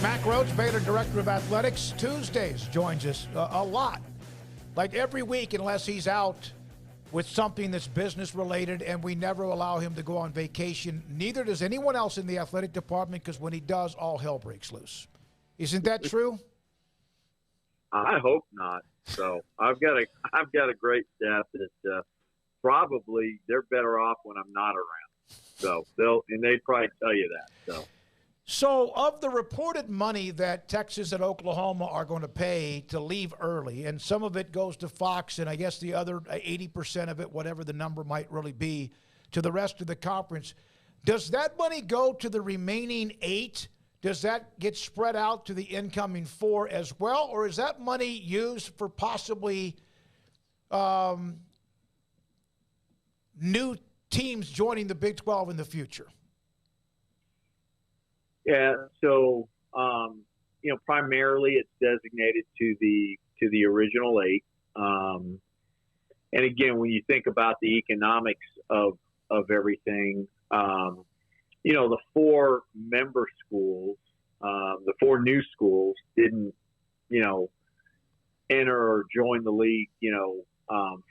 Mack Rhoades, Baylor Director of Athletics, Tuesdays joins us a lot. Like every week, unless he's out with something that's business related, and we never allow him to go on vacation. Neither does anyone else in the athletic department, because when he does, all hell breaks loose. Isn't that true? I hope not. So I've got a great staff that probably they're better off when I'm not around. So they'd probably tell you that. So of the reported money that Texas and Oklahoma are going to pay to leave early, and some of it goes to Fox, and I guess the other 80% of it, whatever the number might really be, to the rest of the conference, does that money go to the remaining 8? Does that get spread out to the incoming 4 as well, or is that money used for possibly new teams joining the Big 12 in the future? Yeah, so primarily it's designated to the original 8. And again, when you think about the economics of everything, the 4 member schools, the 4 new schools didn't, enter or join the league,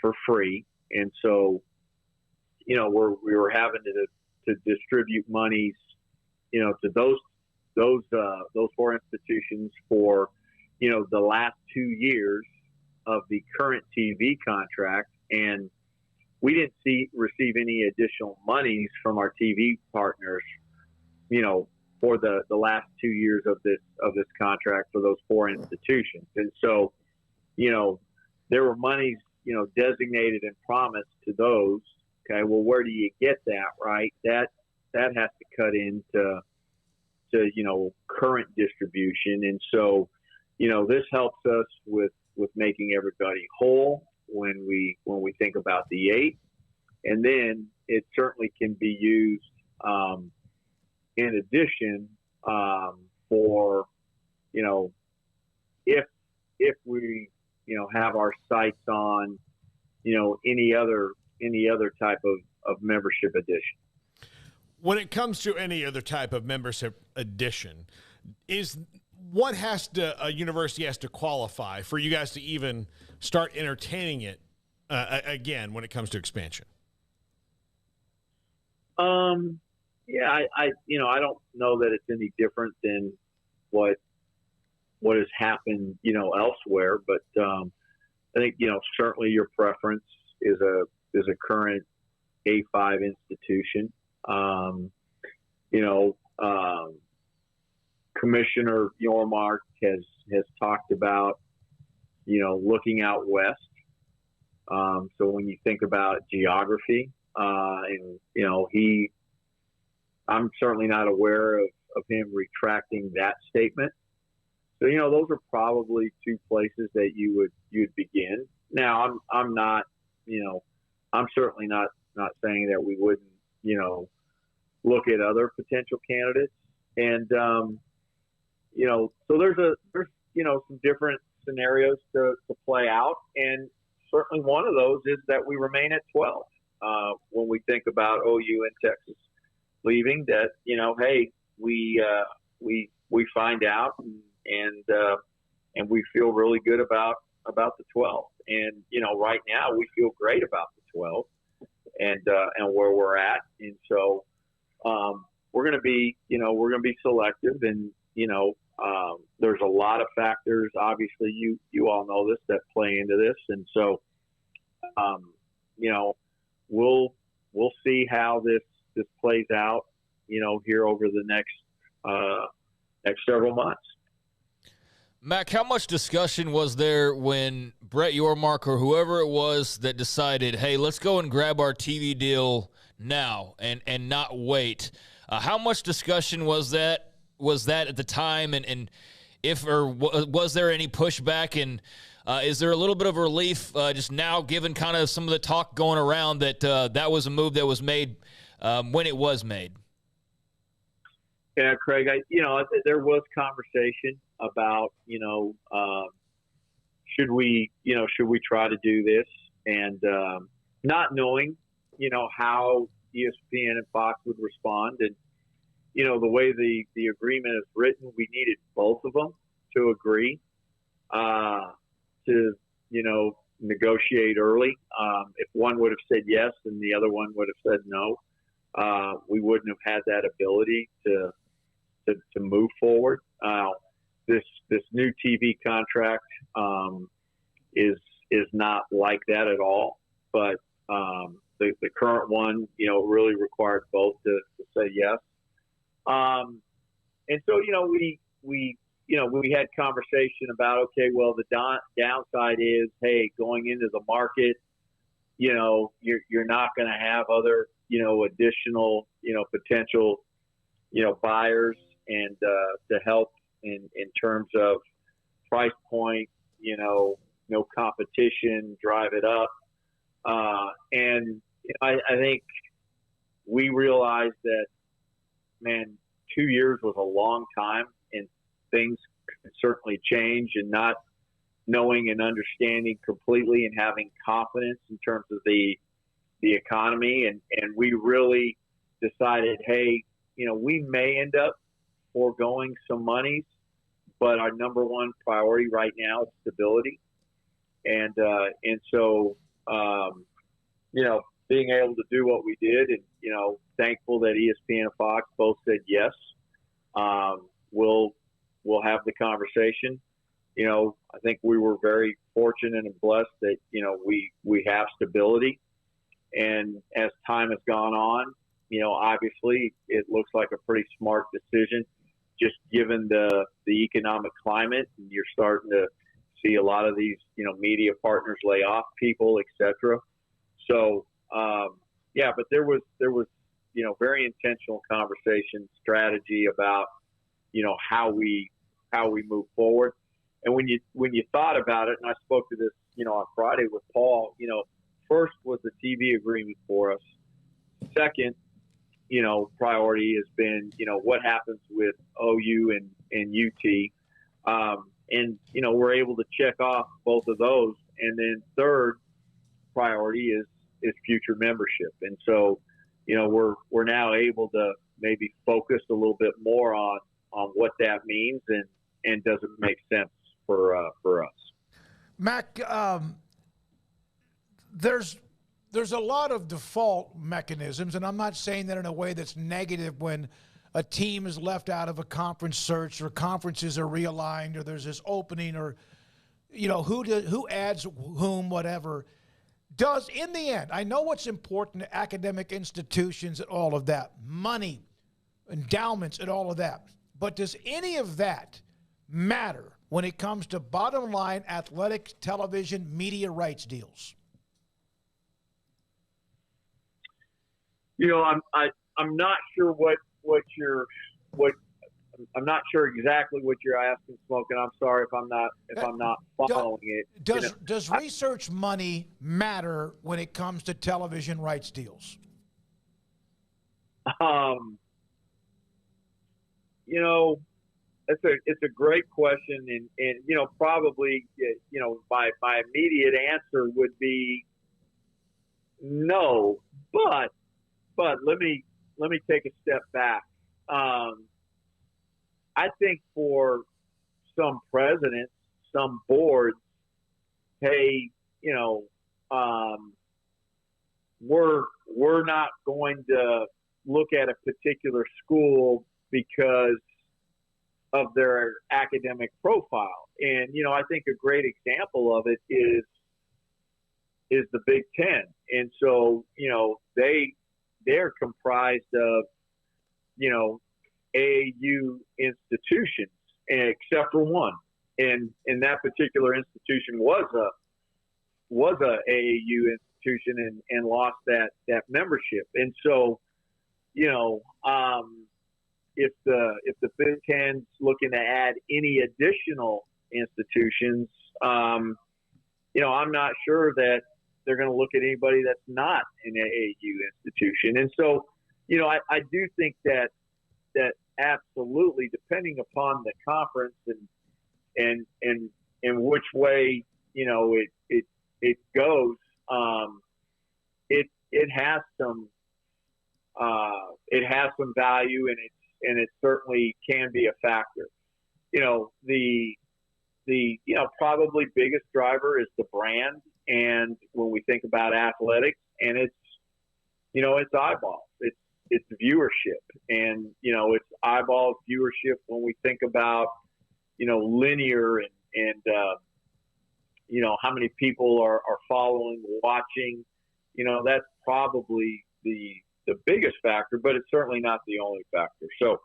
for free, and so, we were having to distribute monies, to those 4 institutions for, the last 2 years of the current TV contract, and we didn't receive any additional monies from our TV partners, for the last 2 years of this contract for those 4 institutions, and so, there were monies, designated and promised to those. Okay, well, where do you get that, right? That has to cut into current distribution. And so, this helps us with making everybody whole when we think about the 8. And then it certainly can be used in addition for, if we, have our sights on, any other type of membership addition. When it comes to any other type of membership addition, what a university has to qualify for you guys to even start entertaining it again when it comes to expansion? Yeah, I don't know that it's any different than what has happened, elsewhere, but I think, certainly your preference is a current A5 institution. Commissioner Yormark has talked about, looking out west. So when you think about geography, and, I'm certainly not aware of him retracting that statement. So, those are probably 2 places that you'd begin. Now, I'm not, I'm certainly not saying that we wouldn't, look at other potential candidates. And, so there's some different scenarios to play out. And certainly one of those is that we remain at 12. When we think about OU and Texas leaving, that, hey, we find out and we feel really good about the 12. And, right now we feel great about the 12 and where we're at. And so, we're going to be selective, and, there's a lot of factors, obviously you all know this, that play into this. And so, we'll see how this plays out, here over the next several months. Mack, how much discussion was there when Brett Yormark or whoever it was that decided, hey, let's go and grab our TV deal now and not wait? How much discussion was that at the time, and was there any pushback, and is there a little bit of relief just now, given kind of some of the talk going around that that was a move that was made when it was made? Yeah, Craig, there was conversation about, should we try to do this, and not knowing, how ESPN and Fox would respond. And, the way the agreement is written, we needed both of them to agree to, negotiate early. If one would have said yes and the other one would have said no, we wouldn't have had that ability to move forward. This new TV contract is not like that at all, but the current one, really required both to say yes. And so, we had conversation about, okay, well, the downside is, hey, going into the market, you're not going to have other, additional, potential, buyers and to help in terms of price point, no competition, drive it up. And I think we realized that, man, 2 years was a long time, and things could certainly change, and not knowing and understanding completely and having confidence in terms of the economy. And we really decided, hey, we may end up foregoing some monies, but our number one priority right now is stability. And so, being able to do what we did, and, thankful that ESPN and Fox both said yes. We'll have the conversation. I think we were very fortunate and blessed that, we have stability. And as time has gone on, obviously it looks like a pretty smart decision, just given the economic climate, and you're starting to see a lot of these, media partners lay off people, et cetera. So, but there was, very intentional conversation, strategy about, how we move forward. And when you thought about it, and I spoke to this, on Friday with Paul, first was the TV agreement for us. Second, priority has been, what happens with OU and UT. And, we're able to check off both of those. And then third priority is future membership. And so, we're now able to maybe focus a little bit more on what that means and does it make sense for us. Mack, there's a lot of default mechanisms, and I'm not saying that in a way that's negative when a team is left out of a conference search or conferences are realigned or there's this opening or, who adds whom, whatever. Does, in the end, I know what's important to academic institutions and all of that, money, endowments and all of that, but does any of that matter when it comes to bottom line athletic television media rights deals? I'm not sure I'm not sure exactly what you're asking, Smoke, and I'm sorry if I'm not following it. Does research money matter when it comes to television rights deals? It's a great question, and probably my immediate answer would be no, but let me take a step back. I think for some presidents, some boards, hey, we're not going to look at a particular school because of their academic profile. And, I think a great example of it is the Big Ten. And so, they're comprised of, AAU institutions, except for one. And that particular institution was a AAU institution and lost that membership. And so, if the Big Ten's looking to add any additional institutions, I'm not sure that they're going to look at anybody that's not an AAU institution. And so, I do think that absolutely, depending upon the conference and which way, it goes, it has some value, and and it certainly can be a factor. The probably biggest driver is the brand, and when we think about athletics, and it's eyeballs, it's viewership, and it's eyeballs, viewership when we think about linear and how many people are following, watching. That's probably the biggest factor, but it's certainly not the only factor. So,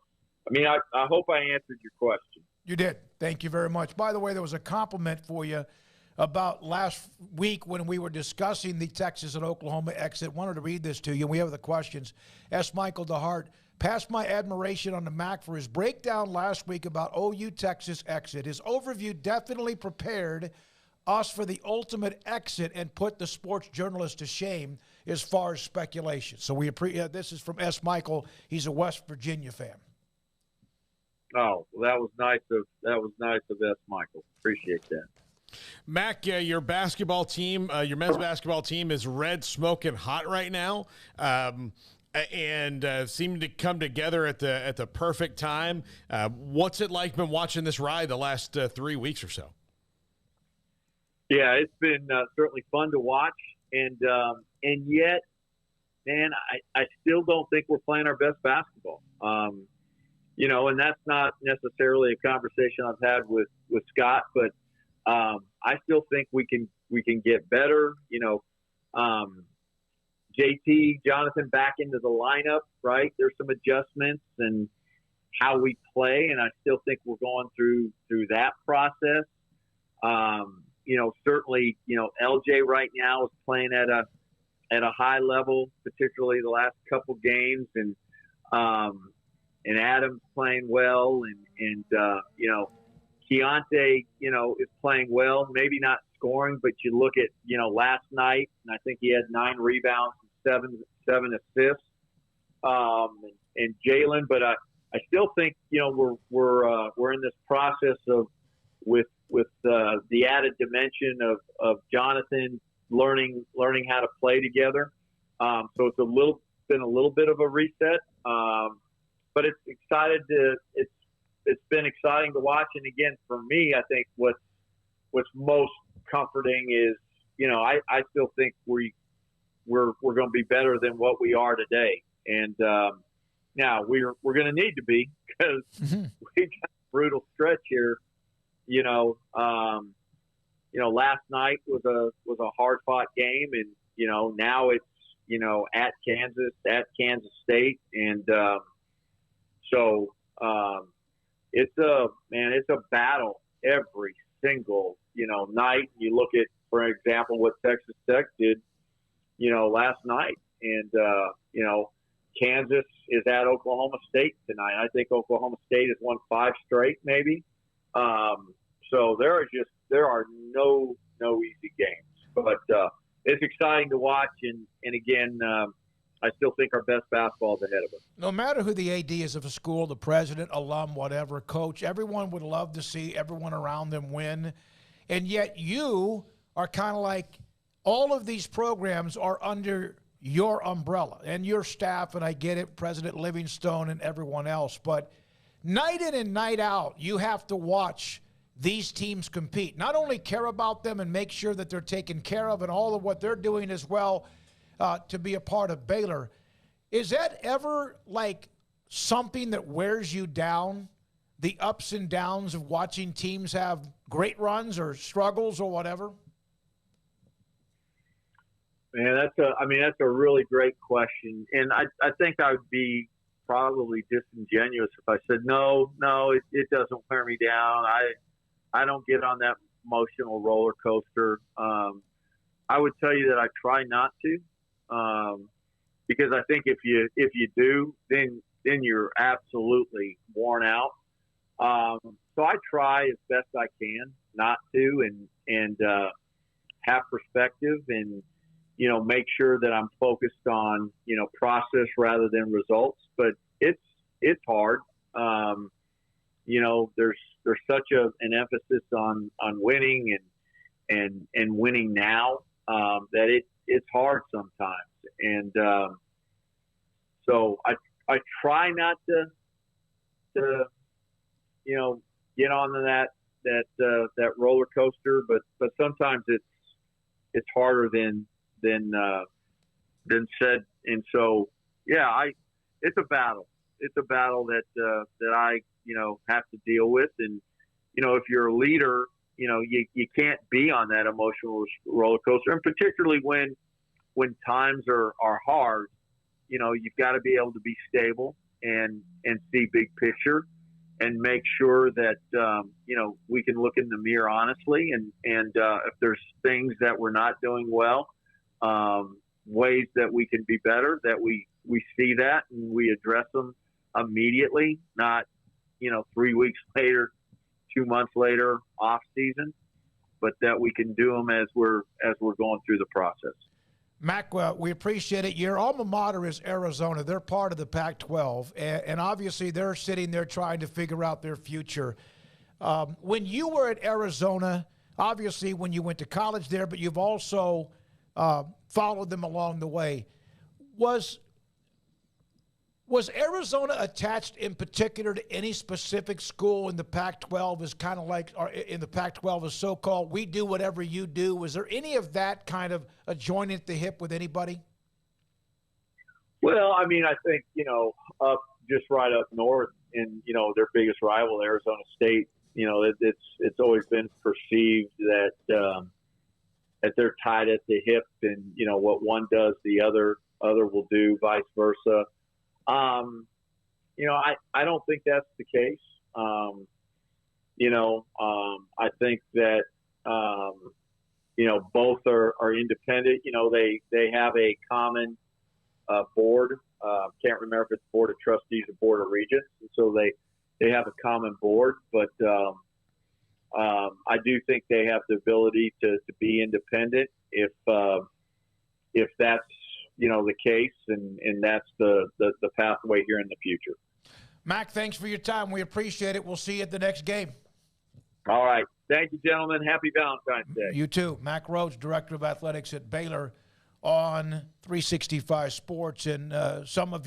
I hope I answered your question. You did. Thank you very much. By the way, there was a compliment for you about last week when we were discussing the Texas and Oklahoma exit. Wanted to read this to you. We have the questions. S. Michael DeHart, past my admiration on the Mack for his breakdown last week about OU Texas exit. His overview definitely prepared us for the ultimate exit and put the sports journalist to shame as far as speculation. So we appreciate. This is from S. Michael. He's a West Virginia fan. Oh, well, that was nice of S. Michael. Appreciate that. Mack, your basketball team, your men's basketball team is red smoking hot right now, and seem to come together at the perfect time. What's it like been watching this ride the last 3 weeks or so? Yeah, it's been certainly fun to watch, and yet, man, I still don't think we're playing our best basketball. And that's not necessarily a conversation I've had with Scott, but I still think we can get better. JT, Jonathan back into the lineup, right? There's some adjustments and how we play, and I still think we're going through that process. Certainly, LJ right now is playing at a high level, particularly the last couple games, and Adam's playing well, and Keontae, is playing well, maybe not scoring, but you look at, last night, and I think he had 9 rebounds and seven assists, and Jalen, but I still think, we're in this process of with the added dimension of Jonathan learning how to play together. So it's been a little bit of a reset. But it's been exciting to watch. And again, for me, I think what's most comforting is, I still think we're going to be better than what we are today. And now we're going to need to be, because we got a brutal stretch here. Last night was a hard fought game, and now it's at Kansas State, and so it's a battle every single night. You look at, for example, what Texas Tech did last night, and Kansas is at Oklahoma State tonight. I think Oklahoma State has won 5 straight, maybe. So there are no easy games, but it's exciting to watch, and again, I still think our best basketball is ahead of us. No matter who the AD is of a school, the president, alum, whatever, coach, everyone would love to see everyone around them win. And yet you are kind of like, all of these programs are under your umbrella and your staff, and I get it, President Livingstone and everyone else. But night in and night out, you have to watch these teams compete. Not only care about them and make sure that they're taken care of and all of what they're doing as well, to be a part of Baylor. Is that ever like something that wears you down, the ups and downs of watching teams have great runs or struggles or whatever? Man, that's a really great question. And I think I would be probably disingenuous if I said, no, it doesn't wear me down. I don't get on that emotional roller coaster. I would tell you that I try not to, because I think if you do, then you're absolutely worn out. So I try as best I can not to, and have perspective, and make sure that I'm focused on process rather than results. But it's hard. There's such an emphasis on winning and winning now, that it's hard sometimes. And so I try not to get on that roller coaster, but sometimes it's harder than said. And so, yeah, it's a battle. It's a battle that I have to deal with. And if you're a leader, you can't be on that emotional roller coaster, and particularly when times are hard. You've got to be able to be stable and see big picture, and make sure that we can look in the mirror honestly, and if there's things that we're not doing well, ways that we can be better, that we see that and we address them immediately, not 3 weeks later, 2 months later, off season, but that we can do them as we're going through the process. Mack, we appreciate it. Your alma mater is Arizona. They're part of the Pac-12, and obviously they're sitting there trying to figure out their future. When you were at Arizona, obviously when you went to college there, but you've also followed them along the way, was Arizona attached in particular to any specific school in the Pac-12 is kind of like, or in the Pac-12 is so-called, we do whatever you do? Was there any of that kind of a joint at the hip with anybody? Well, I mean, I think, just right up north in, their biggest rival, Arizona State, it's always been perceived that they're tied at the hip, and, what one does, the other will do, vice versa. I don't think that's the case. I think that, both are independent. They have a common board. Can't remember if it's Board of Trustees or Board of Regents. And so they have a common board, but I do think they have the ability to be independent if that's the case, and that's the pathway here in the future. Mack, thanks for your time. We appreciate it. We'll see you at the next game. All right. Thank you, gentlemen. Happy Valentine's Day. You too. Mack Rhoades, Director of Athletics at Baylor, on 365 Sports. And some of